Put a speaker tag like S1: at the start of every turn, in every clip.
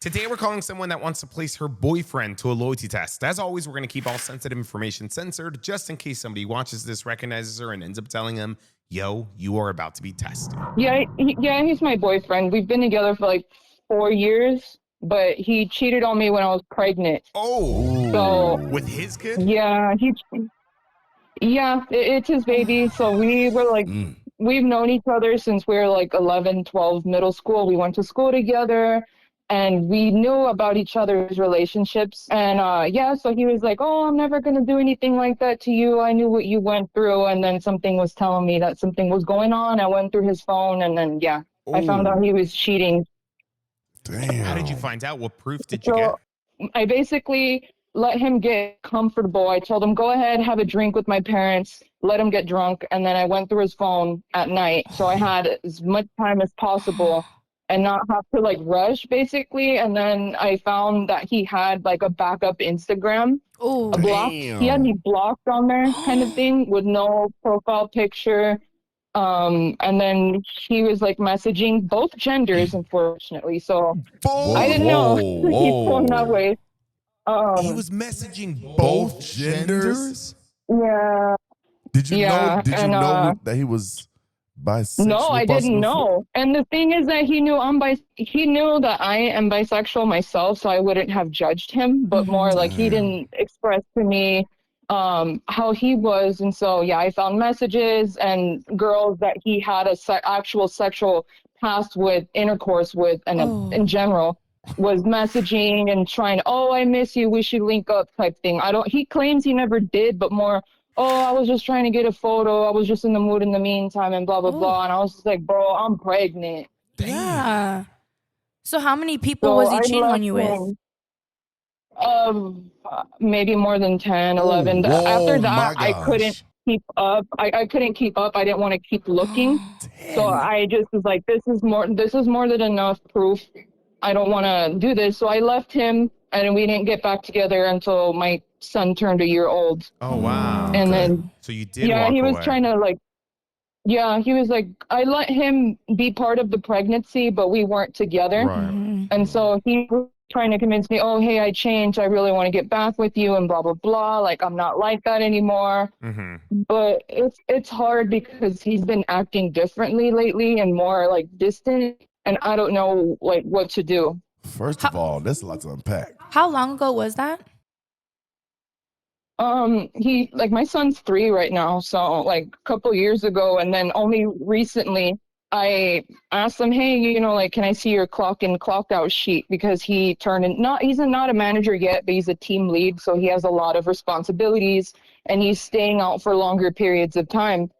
S1: Today, we're calling someone that wants to place her boyfriend to a loyalty test. As always, we're going to keep all sensitive information censored just in case somebody watches this, recognizes her, and ends up telling them, yo, you are about to be tested.
S2: Yeah, he's my boyfriend. We've been together for like 4 years, but he cheated on me when I was pregnant.
S1: Oh,
S2: so
S1: with his kid?
S2: Yeah, it's his baby. So we were like, we've known each other since we were like 11, 12, middle school. We went to school together. And we knew about each other's relationships. And so he was like, oh, I'm never going to do anything like that to you. I knew what you went through. And then something was telling me that something was going on. I went through his phone and then, I found out he was cheating.
S3: Damn.
S1: How did you find out? What proof did you get?
S2: I basically let him get comfortable. I told him, go ahead, have a drink with my parents, let him get drunk. And then I went through his phone at night. So I had as much time as possible and not have to like rush basically. And then I found that he had like a backup Instagram, a block. He had me blocked on there kind of thing with no profile picture. And then he was like messaging both genders, unfortunately. So I didn't know he's going that way.
S1: He was messaging both genders?
S2: Yeah.
S3: Did you know that he was bisexual?
S2: No, I didn't know. And the thing is that he knew he knew that I am bisexual myself, so I wouldn't have judged him, but more like he didn't express to me how he was. And so I found messages and girls that he had a actual sexual past with, intercourse with, and in general was messaging and trying, I miss you, we should link up type thing. He claims he never did, but more, I was just trying to get a photo. I was just in the mood in the meantime and blah, blah, blah. And I was just like, bro, I'm pregnant.
S1: Damn.
S4: Yeah. So how many people was he cheating on you with?
S2: Maybe more than 10, 11. After that, I couldn't keep up. I couldn't keep up. I didn't want to keep looking. So I just was like, this is more than enough proof. I don't want to do this. So I left him and we didn't get back together until my son turned a year old.
S1: Oh, wow.
S2: And then,
S1: so you did walk
S2: he was
S1: away.
S2: trying to like, he was like, I let him be part of the pregnancy, but we weren't together.
S1: Right.
S2: And so he was trying to convince me, hey, I changed. I really want to get back with you and blah, blah, blah. Like, I'm not like that anymore. But it's hard because he's been acting differently lately and more like distant. And I don't know like what to do.
S3: First of all, there's a lot to unpack.
S4: How long ago was that?
S2: He like my son's 3 right now, so like a couple years ago, and then only recently I asked him, hey, like, can I see your clock in, clock out sheet? Because he turned in, he's not a manager yet, but he's a team lead, so he has a lot of responsibilities, and he's staying out for longer periods of time.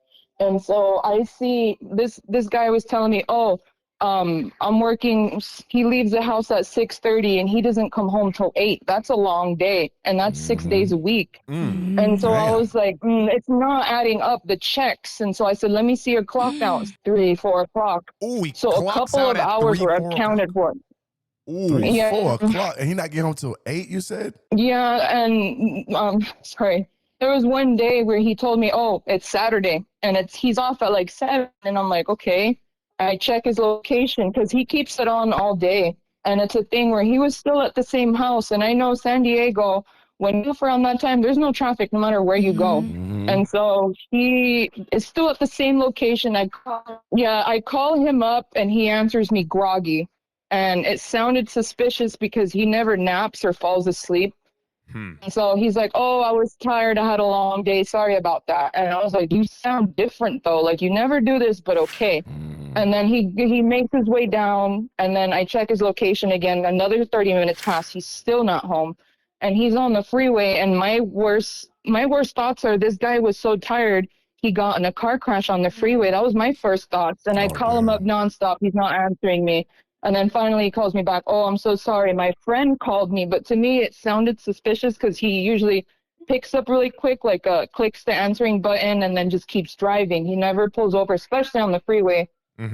S2: And so I see this guy was telling me, I'm working, he leaves the house at 6:30 and he doesn't come home till 8. That's a long day. And that's 6 days a week. And so I was like, it's not adding up the checks. And so I said, let me see your clock out. 3, 4 o'clock. So a couple of hours were accounted for.
S3: 3, 4 o'clock. And he not getting home till 8, you said?
S2: Yeah. And sorry. There was one day where he told me, it's Saturday and he's off at like 7. And I'm like, okay. I check his location because he keeps it on all day. And it's a thing where he was still at the same house. And I know San Diego, when you're around that time, there's no traffic no matter where you go. And so he is still at the same location. I call him up and he answers me groggy. And it sounded suspicious because he never naps or falls asleep. And so he's like, I was tired. I had a long day. Sorry about that. And I was like, you sound different though. Like you never do this, but okay. And then he makes his way down, and then I check his location again. Another 30 minutes pass. He's still not home, and he's on the freeway. And my worst thoughts are this guy was so tired he got in a car crash on the freeway. That was my first thoughts. And I call him up nonstop. He's not answering me. And then finally he calls me back. I'm so sorry. My friend called me, but to me it sounded suspicious because he usually picks up really quick, like clicks the answering button and then just keeps driving. He never pulls over, especially on the freeway.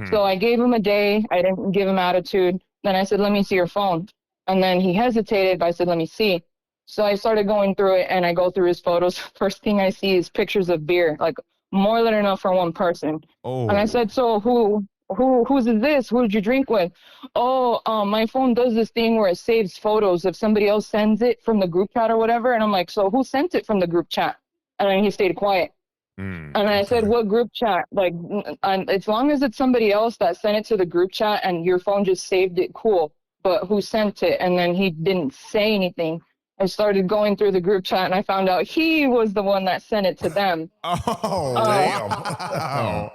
S2: So I gave him a day. I didn't give him attitude. Then I said, let me see your phone. And then he hesitated, but I said, let me see. So I started going through it and I go through his photos. First thing I see is pictures of beer, like more than enough for one person. And I said, so who whose is this? Who did you drink with? Oh, my phone does this thing where it saves photos if somebody else sends it from the group chat or whatever. And I'm like, so who sent it from the group chat? And then he stayed quiet. And I said, what group chat? Like, as long as it's somebody else that sent it to the group chat and your phone just saved it, cool. But who sent it? And then he didn't say anything. I started going through the group chat and I found out he was the one that sent it to them.
S3: Oh, damn. Wow.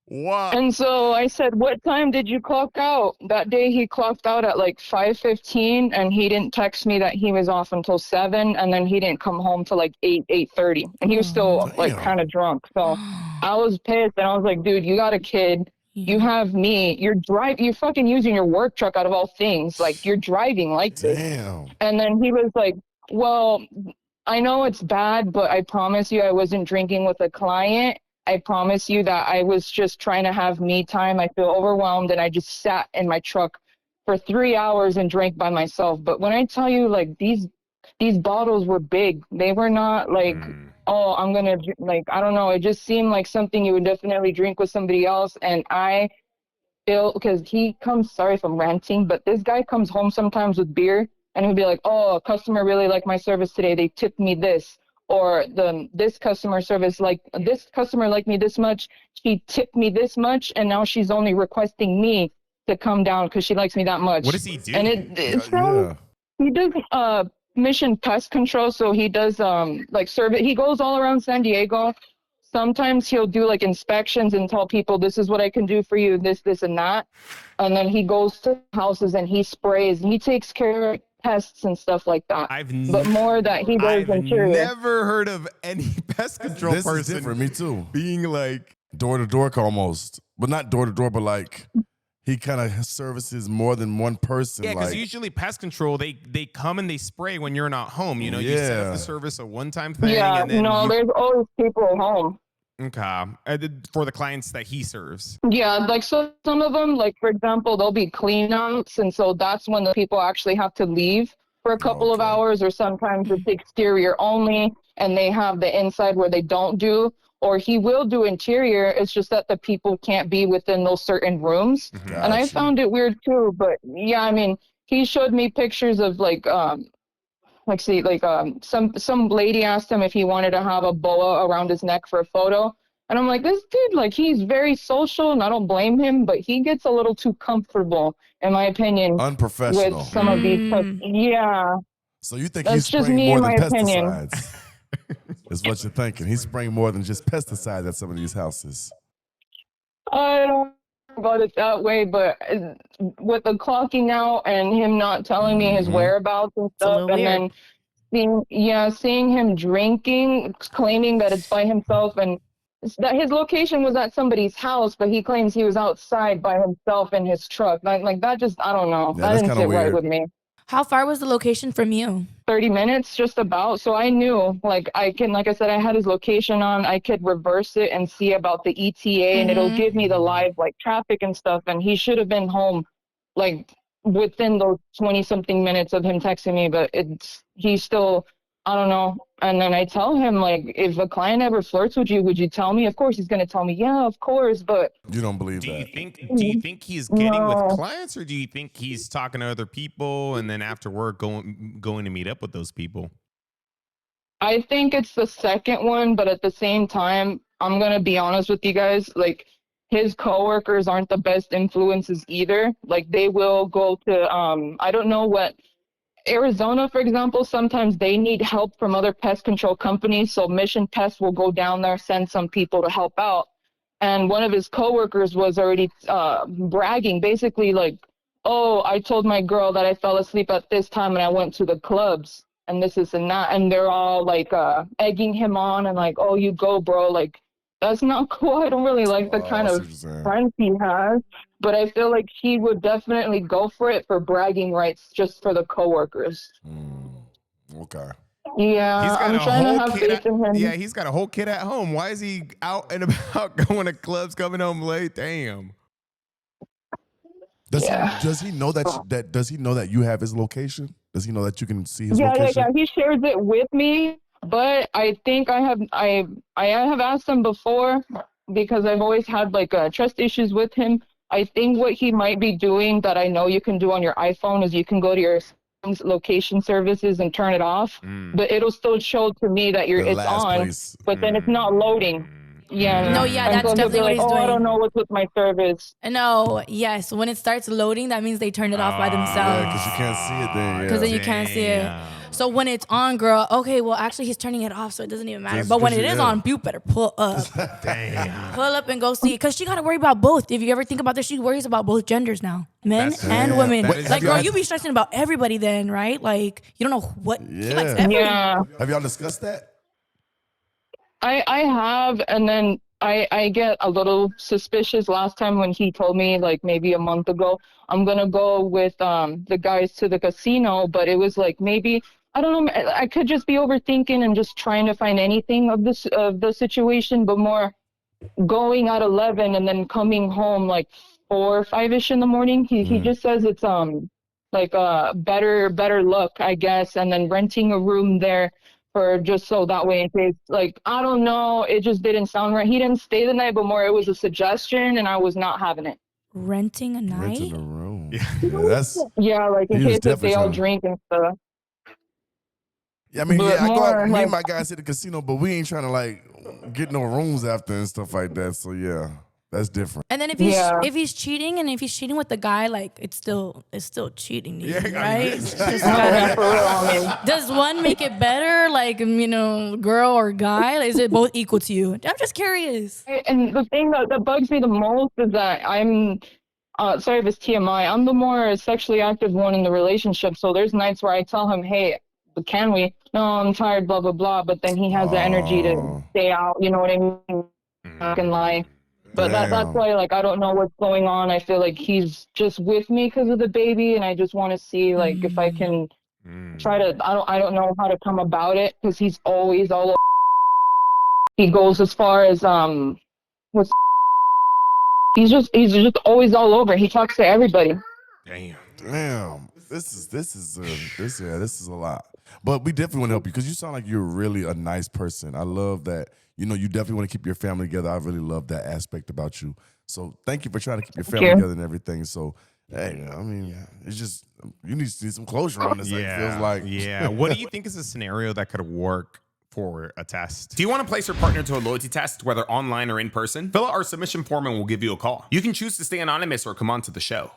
S3: What?
S2: And so I said, what time did you clock out? That day he clocked out at like 5:15 and he didn't text me that he was off until 7, and then he didn't come home till like 8:30, and he was still like kind of drunk. So I was pissed and I was like, dude, you got a kid. You have me. You're fucking using your work truck out of all things. Like, you're driving like this.
S3: Damn.
S2: And then he was like, well, I know it's bad, but I promise you I wasn't drinking with a client. I promise you that I was just trying to have me time. I feel overwhelmed, and I just sat in my truck for 3 hours and drank by myself. But when I tell you, like, these bottles were big. They were not like, oh, I'm going to, like, I don't know. It just seemed like something you would definitely drink with somebody else. And I feel, because he comes, sorry if I'm ranting, but this guy comes home sometimes with beer, and he'll be like, oh, a customer really liked my service today. They tipped me this. Or this customer liked me this much. She tipped me this much, and now she's only requesting me to come down because she likes me that much.
S1: What does he do?
S2: And he does mission pest control. So he does like service. He goes all around San Diego. Sometimes he'll do like inspections and tell people, this is what I can do for you, this, and that. And then he goes to houses and he sprays and he takes care of pests and stuff like that. But more that he does interior.
S1: I've never heard of any pest control
S3: This
S1: person
S3: is different, me too.
S1: being like
S3: Door-to-door almost. But not door-to-door, but like he kind of services more than one person.
S1: Yeah, because
S3: like,
S1: usually pest control, they come and they spray when you're not home. You know, you set up the service a one-time thing.
S2: Yeah,
S1: and then
S2: there's always people home.
S1: Okay. For the clients that he serves.
S2: Yeah, like, so some of them, like, for example, they'll be cleanouts, and so that's when the people actually have to leave for a couple of hours, or sometimes it's exterior only, and they have the inside where they don't do, or he will do interior. It's just that the people can't be within those certain rooms. And I found it weird too, but yeah, I mean, he showed me pictures of some lady asked him if he wanted to have a boa around his neck for a photo. And I'm like, this dude, like, he's very social, and I don't blame him, but he gets a little too comfortable, in my opinion.
S3: Unprofessional.
S2: With some of these. Yeah.
S3: So you think
S2: That's
S3: he's
S2: just
S3: spraying
S2: me,
S3: more
S2: in
S3: than
S2: my opinion.
S3: pesticides? Is what you're thinking. He's spraying more than just pesticides at some of these houses.
S2: I don't know about it that way, but with the clocking out and him not telling me his whereabouts and stuff, and then seeing him drinking, claiming that it's by himself, and that his location was at somebody's house, but he claims he was outside by himself in his truck. Like that just, I don't know.
S3: Yeah,
S2: that didn't sit
S3: weird.
S2: right with me.
S4: How far was the location from you?
S2: 30 minutes, just about. So I knew, like I said, I had his location on. I could reverse it and see about the ETA, and it'll give me the live, like, traffic and stuff. And he should have been home, like, within those 20-something minutes of him texting me, but he's still, I don't know. And then I tell him, like, if a client ever flirts with you, would you tell me? Of course he's going to tell me, yeah, of course, but...
S3: You don't believe
S1: Do
S3: that?
S1: you think he's getting with clients, or do you think he's talking to other people and then after work going to meet up with those people?
S2: I think it's the second one, but at the same time, I'm going to be honest with you guys, like, his coworkers aren't the best influences either. Like, they will go to, I don't know what... Arizona, for example, sometimes they need help from other pest control companies. So Mission Pest will go down there, send some people to help out. And one of his coworkers was already bragging, basically like, oh, I told my girl that I fell asleep at this time and I went to the clubs and this and that. And they're all like egging him on and like, oh, you go, bro. Like, that's not cool. I don't really like the kind of friends he has. But I feel like he would definitely go for it for bragging rights just for the coworkers.
S3: Okay.
S2: Yeah, I'm trying to have faith in him.
S1: Yeah, he's got a whole kid at home. Why is he out and about going to clubs, coming home late? Damn.
S3: Does he know that does he know that you have his location? Does he know that you can see his location?
S2: Yeah. He shares it with me, but I think I have asked him before, because I've always had like trust issues with him. I think what he might be doing that I know you can do on your iPhone is you can go to your phone's location services and turn it off, but it'll still show to me that
S3: The
S2: it's
S3: last
S2: on,
S3: place.
S2: but then it's not loading. Yeah.
S4: No, yeah,
S2: And
S4: that's
S2: so he'll be
S4: definitely what
S2: like,
S4: he's
S2: oh, I don't
S4: doing.
S2: know what's with my service.
S4: No, yes. When it starts loading, that means they turned it off by
S3: Yeah,
S4: themselves.
S3: because you can't see it then.
S4: Because
S3: Yeah.
S4: then you can't see it. So when it's on, girl, okay, well, actually, he's turning it off, so it doesn't even matter.
S3: Just
S4: But when
S3: 'cause
S4: it is
S3: yeah.
S4: on, you better pull up.
S1: Damn.
S4: Pull up and go see it. Because she got to worry about both. If you ever think about this, she worries about both genders now. Men
S1: That's-
S4: and
S3: Yeah.
S4: women.
S1: That is-
S4: Like,
S3: Have
S4: girl,
S3: y'all-
S4: you be stressing about everybody then, right? Like, you don't know what. He likes
S3: Yeah.
S4: everybody.
S2: Yeah.
S3: Have y'all discussed that?
S2: I have, and then I get a little suspicious last time when he told me, like maybe a month ago, I'm gonna go with the guys to the casino, but it was like maybe I don't know, I could just be overthinking and just trying to find anything of the situation, but more going at 11 and then coming home like 4 or 5ish in the morning. He just says it's like better luck, I guess, and then renting a room there for just so that way in case, like, I don't know, it just didn't sound right. He didn't stay the night, but more it was a suggestion and I was not having it.
S4: Renting a night?
S3: Renting a room. Yeah, that's.
S2: Yeah, like in
S3: He was
S2: case if
S3: definitely
S2: they all
S3: trying to-
S2: drink and stuff.
S3: Yeah, I mean,
S2: But
S3: yeah, I go out,
S2: more,
S3: me
S2: like-
S3: and my guys hit the casino, but we ain't trying to like get no rooms after and stuff like that. So yeah, that's different.
S4: And then if he's cheating, and if he's cheating with the guy, like it's still cheating, to you,
S3: Yeah, I mean,
S4: right?
S3: it's-
S4: Just
S2: Yeah,
S4: gotta-
S2: for real, I mean,
S4: Does one make it better, like girl or guy? Like, is it both equal to you? I'm just curious.
S2: and the thing that bugs me the most is that I'm sorry if it's TMI, I'm the more sexually active one in the relationship. So there's nights where I tell him, hey, can we? No, I'm tired, blah, blah, blah. But then he has the energy to stay out, you know what I mean? I can lie. But that's
S3: Damn.
S2: why, like, I don't know what's going on. I feel like he's just with me because of the baby. And I just want to see, like, if I can try to, I don't know how to come about it because he's always all over. He goes as far as, what's he's just always all over. He talks to everybody.
S3: Damn, this is a lot. But we definitely want to help you because you sound like you're really a nice person. I love that. You definitely want to keep your family together. I really love that aspect about you. So thank you for trying to keep your family together and everything. So hey, I mean, it's just you need to see some closure on this. Like, it feels like.
S1: Yeah. What do you think is a scenario that could work for a test? Do you want to place your partner to a loyalty test, whether online or in person? Fill out our submission form and we'll give you a call. You can choose to stay anonymous or come on to the show.